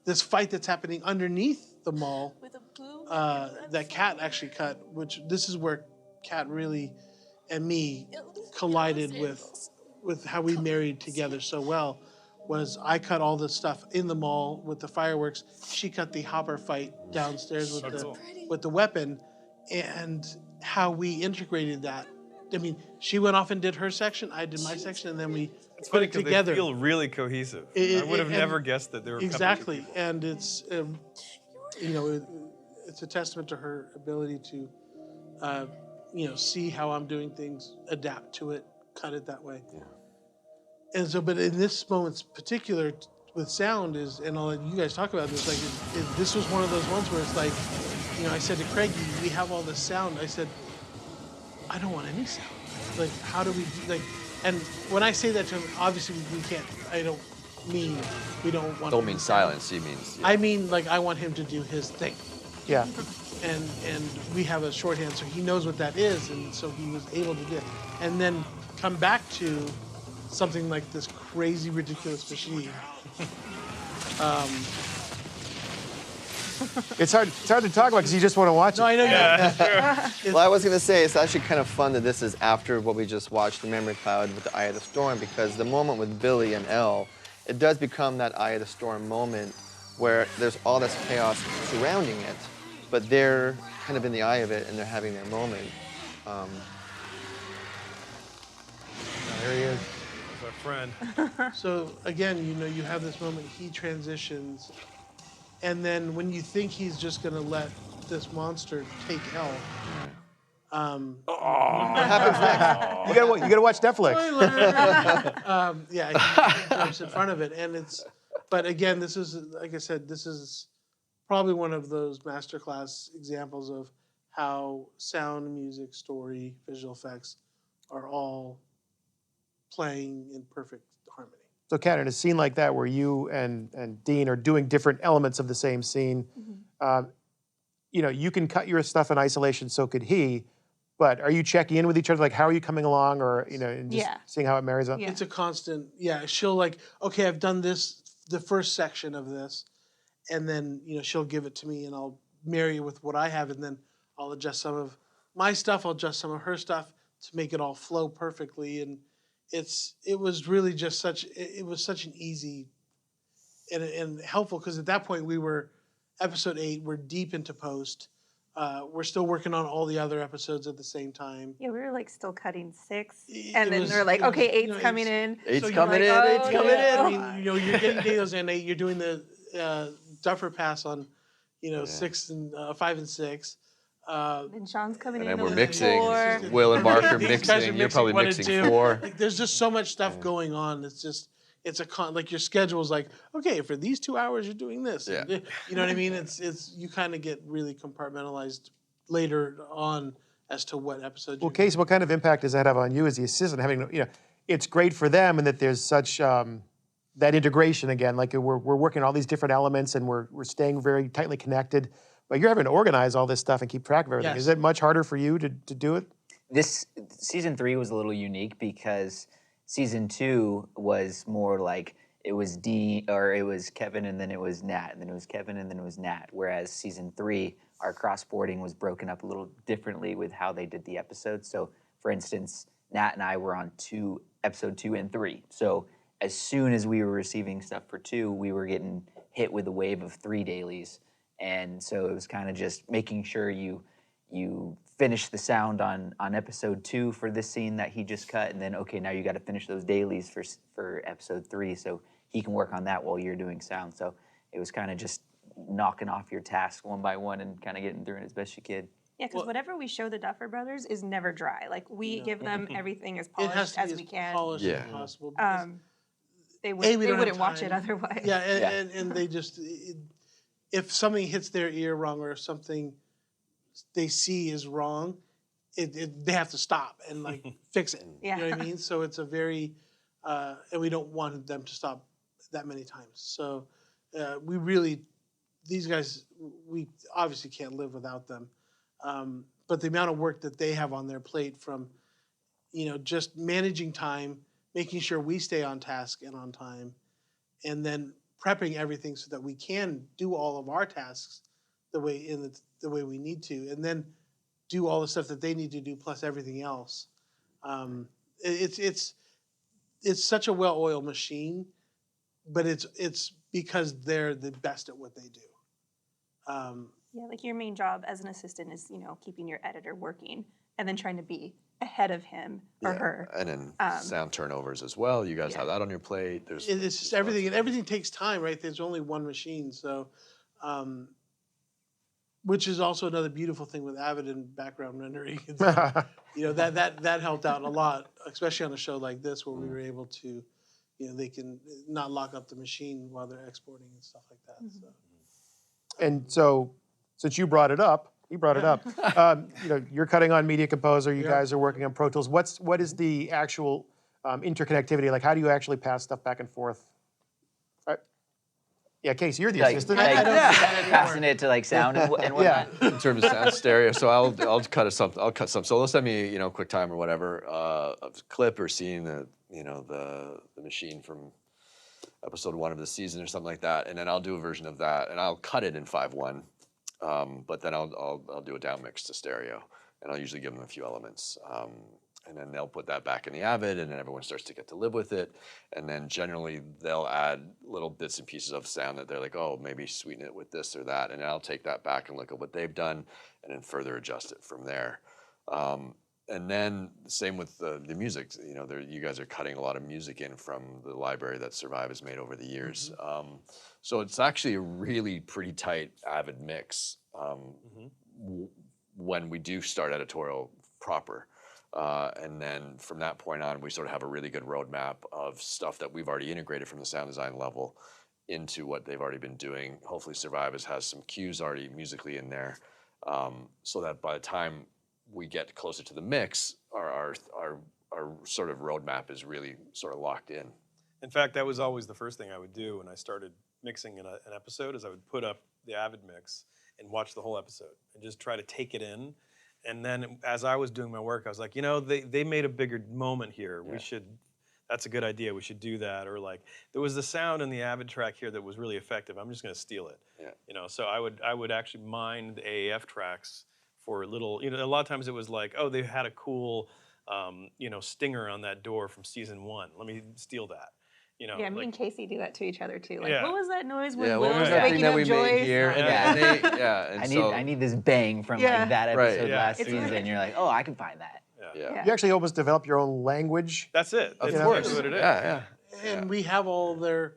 this fight that's happening underneath the mall that Kat actually cut, which this is where Kat really and me collided with how we married together so well. Was I cut all the stuff in the mall with the fireworks. She cut the hopper fight downstairs with the weapon, and how we integrated that. I mean, she went off and did her section, I did my section, and then we put it together. They feel really cohesive. I would have never guessed that they were exactly, and it's it's a testament to her ability to, see how I'm doing things, adapt to it, cut it that way. Yeah. And so, but in this moment's particular with sound and I'll let you guys talk about this. Like, this was one of those ones where it's like, I said to Craig, we have all this sound. I said, I don't want any sound. Like, how do we do, like? And when I say that to him, obviously we can't. I don't mean we don't want. Don't mean silence. He means. Yeah. I mean, like, I want him to do his thing. Yeah. And we have a shorthand, so he knows what that is, and so he was able to do it. And then come back to something like this crazy, ridiculous machine. It's hard to talk about because you just want to watch it. No, I know. Well, I was going to say, it's actually kind of fun that this is after what we just watched, the Memory Cloud with the Eye of the Storm, because the moment with Billy and Elle, it does become that Eye of the Storm moment where there's all this chaos surrounding it, but they're kind of in the eye of it and they're having their moment. There he is. That's our friend. So again, you have this moment. He transitions, and then when you think he's just going to let this monster take Elle, What happens next? You gotta watch Netflix. he jumps in front of it, and but again, this is, like I said, this is probably one of those masterclass examples of how sound, music, story, visual effects are all playing in perfect harmony. So, Kat, in a scene like that where you and Dean are doing different elements of the same scene, you can cut your stuff in isolation, so could he. But are you checking in with each other? Like, how are you coming along? Or, and just seeing how it marries up? Yeah. It's a constant, she'll like, okay, I've done this, the first section of this, and then, she'll give it to me and I'll marry it with what I have, and then I'll adjust some of my stuff, I'll adjust some of her stuff to make it all flow perfectly. And it was really just such an easy and helpful, because at that point we were, episode 8, we're deep into post. We're still working on all the other episodes at the same time. Yeah, we were like still cutting 6, and then they're like, okay, 8's coming in. Eight's coming in. like, Eight's coming in. I mean, you're getting Daniels and 8. You're doing the Duffer pass on, 6 and 5 and 6. And Sean's coming in. And then we're on mixing. 4. Will and Mark are These guys are mixing. You're probably 1 and mixing 2. 4. Like, there's just so much stuff going on. It's like your schedule's like, okay, for these 2 hours you're doing this. Yeah. You know what I mean? It's you kind of get really compartmentalized later on as to what episode. Well, Casey, what kind of impact does that have on you as the assistant? Having, it's great for them, and that there's such that integration again. Like we're working on all these different elements, and we're staying very tightly connected. But you're having to organize all this stuff and keep track of everything. Yes. Is it much harder for you to do it? This season 3 was a little unique because season 2 was more like it was it was Kevin, and then it was Nat, and then it was Kevin, and then it was Nat. Whereas season 3, our crossboarding was broken up a little differently with how they did the episodes. So, for instance, Nat and I were on episode 2 and 3. So as soon as we were receiving stuff for 2, we were getting hit with a wave of 3 dailies. And so it was kind of just making sure you finish the sound on episode 2 for this scene that he just cut, and then, okay, now you got to finish those dailies for episode 3 so he can work on that while you're doing sound. So it was kind of just knocking off your tasks one by one and kind of getting through it as best you could. Yeah, because whatever we show the Duffer Brothers is never dry. Like, we give them everything as It has polished to as be we can. polished Yeah. as possible. They we don't have wouldn't watch time. it otherwise. Yeah, and they just, if something hits their ear wrong or if something they see is wrong, they have to stop and like fix it. Yeah. You know what I mean? So it's a very, and we don't want them to stop that many times. So these guys, we obviously can't live without them. But the amount of work that they have on their plate from, just managing time, making sure we stay on task and on time, and then prepping everything so that we can do all of our tasks the way we need to, and then do all the stuff that they need to do plus everything else. It's such a well-oiled machine, but it's because they're the best at what they do. Yeah, like your main job as an assistant is, keeping your editor working and then trying to be ahead of him or her. And then sound turnovers as well. You guys have that on your plate. It's just everything, and everything takes time, right? There's only one machine, so which is also another beautiful thing with Avid and background rendering. It's like, that helped out a lot, especially on a show like this where we were able to, they can not lock up the machine while they're exporting and stuff like that. So. And so, since you brought it up, you're cutting on Media Composer. You guys are working on Pro Tools. What is the actual interconnectivity? Like, how do you actually pass stuff back and forth? Yeah, Casey, you're the assistant. Passing it to like sound and whatnot. In terms of sound stereo, so I'll cut some. So they'll send me QuickTime or whatever a clip or scene the machine from episode 1 of the season or something like that, and then I'll do a version of that and I'll cut it in 5.1, but then I'll do a down mix to stereo, and I'll usually give them a few elements. And then they'll put that back in the Avid, and then everyone starts to get to live with it. And then generally they'll add little bits and pieces of sound that they're like, oh, maybe sweeten it with this or that. And I'll take that back and look at what they've done and then further adjust it from there. And then same with the music. You guys are cutting a lot of music in from the library that Survive has made over the years. So it's actually a really pretty tight Avid mix when we do start editorial proper. And then from that point on, we sort of have a really good roadmap of stuff that we've already integrated from the sound design level into what they've already been doing. Hopefully Survive has some cues already musically in there, so that by the time we get closer to the mix, our sort of roadmap is really sort of locked in. In fact, that was always the first thing I would do when I started mixing an episode, is I would put up the Avid mix and watch the whole episode and just try to take it in. And then as I was doing my work, I was like, they made a bigger moment here. Yeah. That's a good idea. We should do that. Or like, there was the sound in the Avid track here that was really effective. I'm just going to steal it. Yeah. So I would actually mine the AAF tracks for little, a lot of times it was like, oh, they had a cool, stinger on that door from season 1. Let me steal that. Yeah, me and Casey do that to each other too. Like, Yeah. what was that noise when What was that thing that we made here? I need this bang from like that episode last season. Right. And you're like, oh, I can find that. You actually almost develop your own language. That's it. Of That's course. what it is. Yeah. And we have all the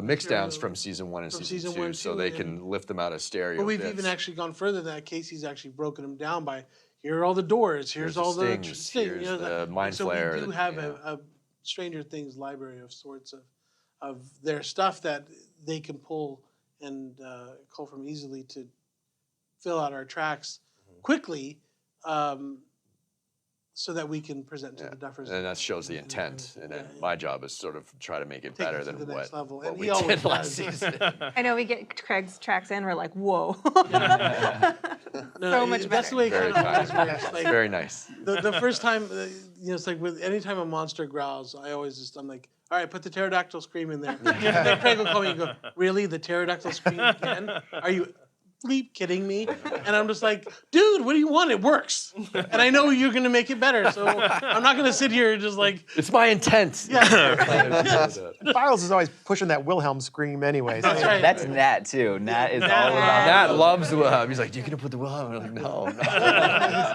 mix downs from season 1 and season 2, so they can lift them out of stereo. But we've even actually gone further than that. Casey's actually broken them down by, here are all the doors, here's all the stings, here's the mind flare. So we do have a Stranger Things library of sorts of their stuff that they can pull and cull from easily to fill out our tracks quickly, so that we can present to the duffers. And that shows the intent. And then my job is sort of try to make it Take better it to than the next level. what And we he always did last does. season. I know we get Craig's tracks in, we're like, whoa. No, So much that's the way it Very kind of always kind. works. Like, Very nice. the first time, it's like with anytime a monster growls, I'm like, all right, put the pterodactyl scream in there. And then Craig will call me and go, really, the pterodactyl scream again? Are you bleep kidding me? And I'm just like, dude, what do you want? It works. And I know you're going to make it better, so I'm not going to sit here and just like. It's my intent. Yeah. Files is always pushing that Wilhelm scream anyway. So. That's right. That's Nat too. Nat is all about Nat loves Wilhelm. He's like, you gonna put the Wilhelm? I'm like, no.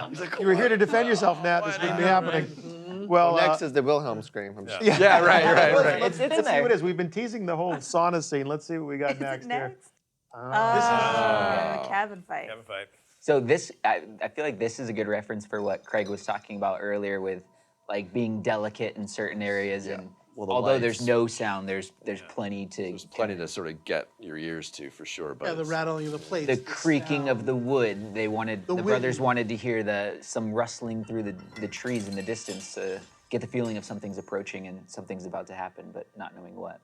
He's like, You were here to defend yourself, Nat. This wouldn't be happening. Well, Next is the Wilhelm scream from yeah, right. Let's see what it is. We've been teasing the whole sauna scene. Let's see what we got next here. The cabin fight. Cabin fight. So I feel like this is a good reference for what Craig was talking about earlier with like being delicate in certain areas. And Well, although lights. there's no sound, there's plenty to. There's plenty to sort of get your ears to for sure. But The rattling of the plates. The creaking of the wood. They wanted the brothers wind. wanted to hear some rustling through the trees in the distance to get the feeling of something's approaching and something's about to happen, but not knowing what.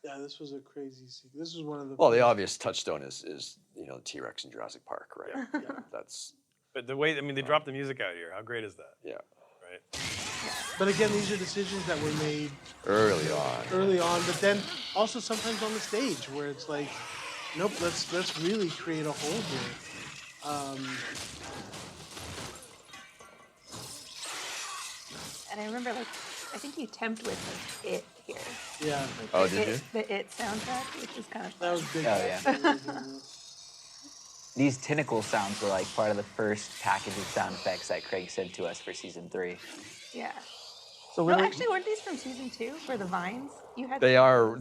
Yeah, this was a crazy scene. This was one of the. well, the obvious touchstone is T-Rex in Jurassic Park, right? Yeah, that's But the way, they dropped the music out here. How great is that? yeah. Right? But again, these are decisions that were made Early on. but then also sometimes on the stage where it's like, nope, let's really create a hole here. And I remember, I think you temped with it here. Yeah, Oh, The did It- you? The It soundtrack, which is kind of fun. that was big. Oh, yeah. These tentacle sounds were like part of the first package of sound effects that Craig sent to us for season 3. Yeah. So No, Lily, actually, weren't these from season 2 for the vines? You had They are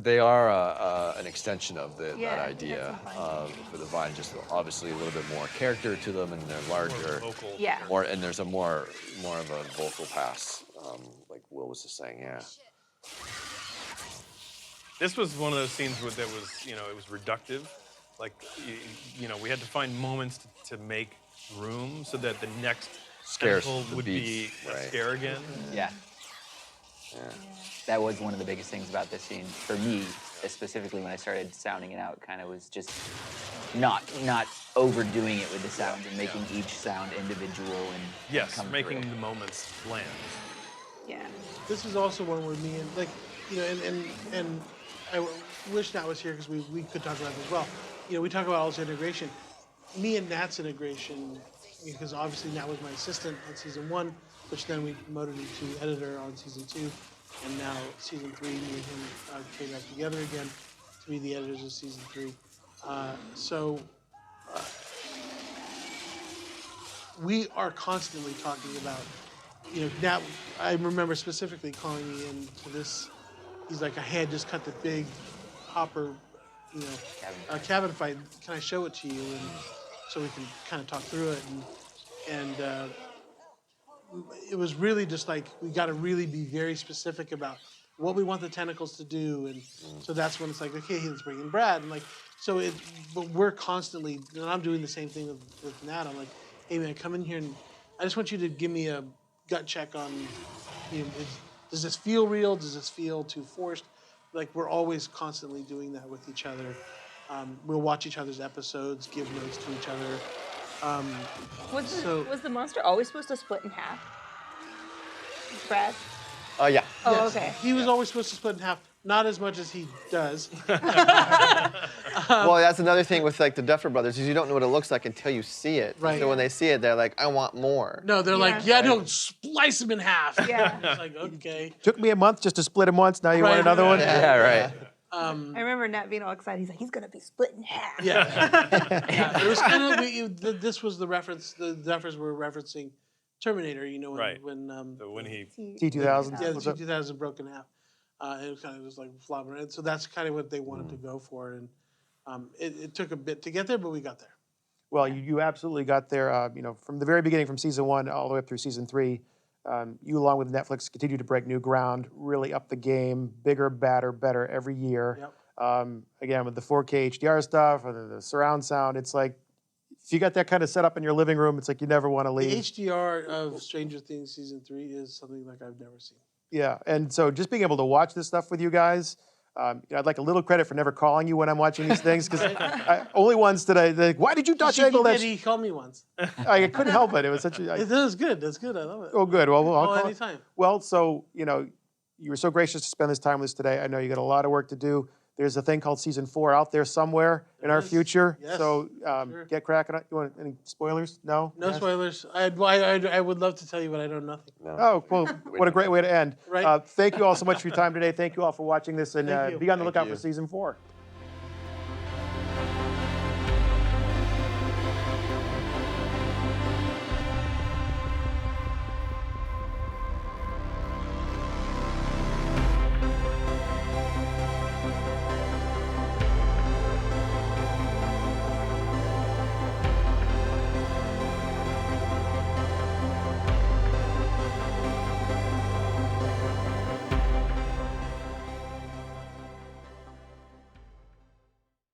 an extension of Yeah, that you had idea. some vines. For the vine, just obviously a little bit more character to them, and they're larger. Vocal. Yeah. More, and there's a more of a vocal pass, like Will was just saying. Yeah. This was one of those scenes that was, it was reductive. Like, we had to find moments to make room so that the next Scares tentacle the would beats, be a right. scare again. Yeah. That was one of the biggest things about this scene for me, specifically when I started sounding it out. Kind of was just not overdoing it with the sounds and making each sound individual and Yes, come making through. the moments land. Yeah. This is also one where me and and I wish Nat was here because we could talk about it as well. We talk about also integration. Me and Nat's integration, because obviously Nat was my assistant on season 1, which then we promoted him to editor on season 2, and now season 3, me and him came back together again to be the editors of season 3. We are constantly talking about, Nat, I remember specifically calling me into this. He's like, I had just cut the big hopper, cabin fight. Can I show it to you? And so we can kind of talk through it. And it was really just like, we got to really be very specific about what we want the tentacles to do. And so that's when it's like, okay, let's bring in Brad. And but we're constantly, and I'm doing the same thing with Nat. I'm like, hey man, come in here and I just want you to give me a gut check on, does this feel real? Does this feel too forced? Like, we're always constantly doing that with each other. We'll watch each other's episodes, give notes to each other. Was the monster always supposed to split in half? Brad? Yeah. Oh, Yes, okay. he was always supposed to split in half, not as much as he does. Well, that's another thing with like the Duffer Brothers is you don't know what it looks like until you see it. Right. So when they see it, they're like, I want more. No, they're like, Yeah. no, splice him in half. Yeah. It's like, okay. took me a month just to split him once. Now you want Right, another one? Yeah, right. I remember Nat being all excited. He's like, he's going to be split in half. Yeah. It was kind of, this was the reference, the Duffers were referencing Terminator, when, Right. when So when he, T2000. yeah, the T-2000 broke in half. It was kind of just like flopping around. So that's kind of what they wanted to go for. And it took a bit to get there, but we got there. Well, you absolutely got there. From the very beginning, from season 1 all the way up through season 3, you along with Netflix continue to break new ground, really up the game, bigger, badder, better every year. Yep. Again, with the 4K HDR stuff and the surround sound, it's like if you got that kind of setup in your living room, it's like you never want to The leave. HDR of Stranger Things season 3 is something like I've never seen. Yeah, and so just being able to watch this stuff with you guys, I'd like a little credit for never calling you when I'm watching these things because only once did I. Like, why did you touch angle that? He called me once. I couldn't help it. It was such a. That was good. That's good. I love it. Oh, good. Well, I'll call anytime. Well, so you were so gracious to spend this time with us today. I know you got a lot of work to do. There's a thing called season 4 out there somewhere in our is. future. Yes. So Sure. get cracking. You want any spoilers? No. No Yes? spoilers. I would love to tell you, but I know nothing. Oh, well, what a great way to end. Right. Thank you all so much for your time today. Thank you all for watching this, and Thank you. be on the lookout you. for season 4.